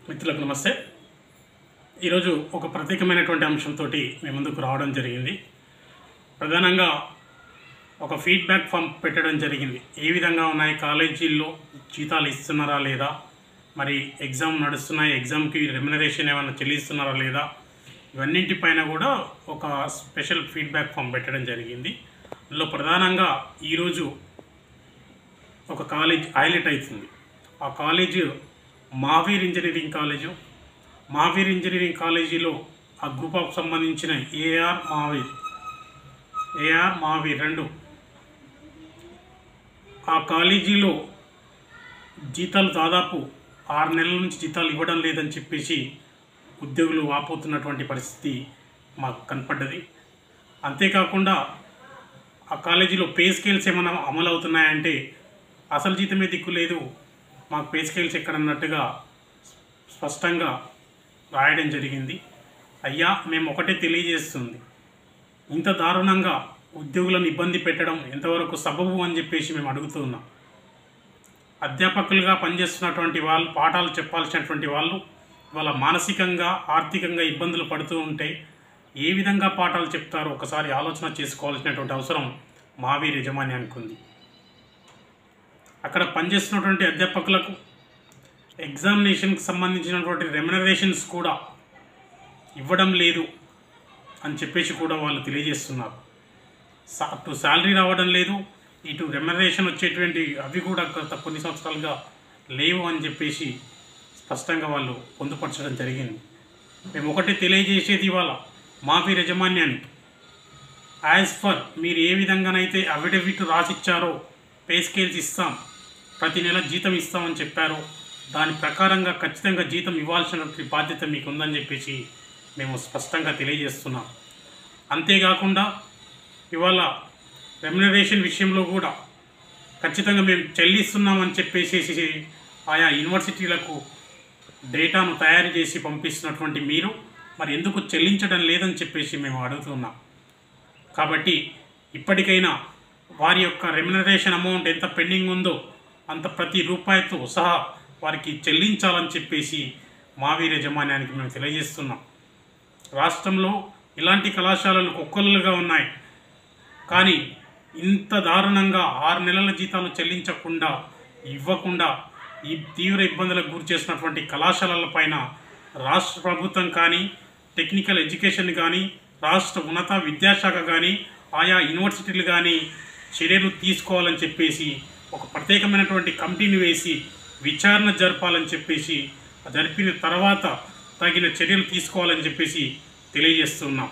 మిత్రులకు నమస్తే. ఈరోజు ఒక ప్రత్యేకమైనటువంటి అంశంతో మీ ముందుకు రావడం జరిగింది. ప్రధానంగా ఒక ఫీడ్బ్యాక్ ఫామ్ పెట్టడం జరిగింది. ఏ విధంగా ఉన్నాయి కాలేజీల్లో జీతాలు ఇస్తున్నారా లేదా, మరి ఎగ్జామ్ నడుస్తున్నాయి, ఎగ్జామ్కి రెమ్యునరేషన్ ఏమైనా చెల్లిస్తున్నారా లేదా, ఇవన్నింటిపైన కూడా ఒక స్పెషల్ ఫీడ్బ్యాక్ ఫామ్ పెట్టడం జరిగింది. అందులో ప్రధానంగా ఈరోజు ఒక కాలేజ్ హైలైట్ అవుతుంది. ఆ college Mahavir engineering college. Mahavir engineering కాలేజీలో ఆ గ్రూప్ ఆఫ్ సంబంధించిన ఏఆర్ మహావీర్ రెండు ఆ కాలేజీలో జీతాలు దాదాపు 6 నెలల నుంచి జీతాలు ఇవ్వడం లేదని చెప్పేసి ఉద్యోగులు వాపోతున్నటువంటి పరిస్థితి మాకు కనపడ్డది. అంతేకాకుండా ఆ కాలేజీలో పే స్కేల్స్ ఏమైనా అమలు అవుతున్నాయంటే అసలు జీతమే దిక్కు లేదు, మాకు పే స్కేల్స్ ఎక్కడన్నట్టుగా స్పష్టంగా రాయడం జరిగింది. అయ్యా, మేము ఒకటే తెలియజేస్తుంది, ఇంత దారుణంగా ఉద్యోగులను ఇబ్బంది పెట్టడం ఎంతవరకు సబబు అని చెప్పేసి మేము అడుగుతున్నాం. అధ్యాపకులుగా పనిచేస్తున్నటువంటి వాళ్ళు, పాఠాలు చెప్పాల్సినటువంటి వాళ్ళు వాళ్ళ మానసికంగా ఆర్థికంగా ఇబ్బందులు పడుతూ ఉంటే ఏ విధంగా పాఠాలు చెప్తారో ఒకసారి ఆలోచన చేసుకోవాల్సినటువంటి అవసరం మహావీర్ యజమాన్యానికి ఉంది. అక్కడ పనిచేస్తున్నటువంటి అధ్యాపకులకు ఎగ్జామినేషన్కి సంబంధించినటువంటి రెమ్యునరేషన్స్ కూడా ఇవ్వడం లేదు అని చెప్పేసి కూడా వాళ్ళు తెలియజేస్తున్నారు. అటు శాలరీ రావడం లేదు, ఇటు రెమ్యునరేషన్ వచ్చేటువంటి అవి కూడా గత కొన్ని సంవత్సరాలుగా లేవు అని చెప్పేసి స్పష్టంగా వాళ్ళు పొందుపరచడం జరిగింది. మేము ఒకటి తెలియజేసేది ఇవాళ మహావీర్ యజమాన్యానికి, యాజ్ ఫర్ మీరు ఏ విధంగానైతే అఫిడవిట్ రాసిచ్చారో పే స్కేల్స్ ఇస్తాం, ప్రతి నెల జీతం ఇస్తామని చెప్పారో దాని ప్రకారంగా ఖచ్చితంగా జీతం ఇవ్వాల్సినటువంటి బాధ్యత మీకు ఉందని చెప్పేసి మేము స్పష్టంగా తెలియజేస్తున్నాం. అంతేకాకుండా ఇవాళ రెమ్యునరేషన్ విషయంలో కూడా ఖచ్చితంగా మేము చెల్లిస్తున్నామని చెప్పేసి ఆయా యూనివర్సిటీలకు డేటాను తయారు చేసి పంపిస్తున్నటువంటి మీరు మరి ఎందుకు చెల్లించడం లేదని చెప్పేసి మేము అడుగుతున్నాం. కాబట్టి ఇప్పటికైనా వారి యొక్క రెమ్యునరేషన్ అమౌంట్ ఎంత పెండింగ్ ఉందో అంత ప్రతి రూపాయితో సహా వారికి చెల్లించాలని చెప్పేసి మహావీర్ యజమాన్యానికి మేము తెలియజేస్తున్నాం. రాష్ట్రంలో ఇలాంటి కళాశాలలు ఒక్కొక్కలుగా ఉన్నాయి, కానీ ఇంత దారుణంగా 6 నెలల జీతాలు చెల్లించకుండా ఇవ్వకుండా ఈ తీవ్ర ఇబ్బందులకు గురి చేసినటువంటి కళాశాలల పైన రాష్ట్ర ప్రభుత్వం కానీ, టెక్నికల్ ఎడ్యుకేషన్ కానీ, రాష్ట్ర ఉన్నత విద్యాశాఖ కానీ, ఆయా యూనివర్సిటీలు కానీ చర్యలు తీసుకోవాలని చెప్పేసి ఒక ప్రత్యేకమైనటువంటి కమిటీని వేసి విచారణ జరపాలని చెప్పేసి జరిపిన తర్వాత తగిన చర్యలు తీసుకోవాలని చెప్పేసి తెలియజేస్తున్నాం.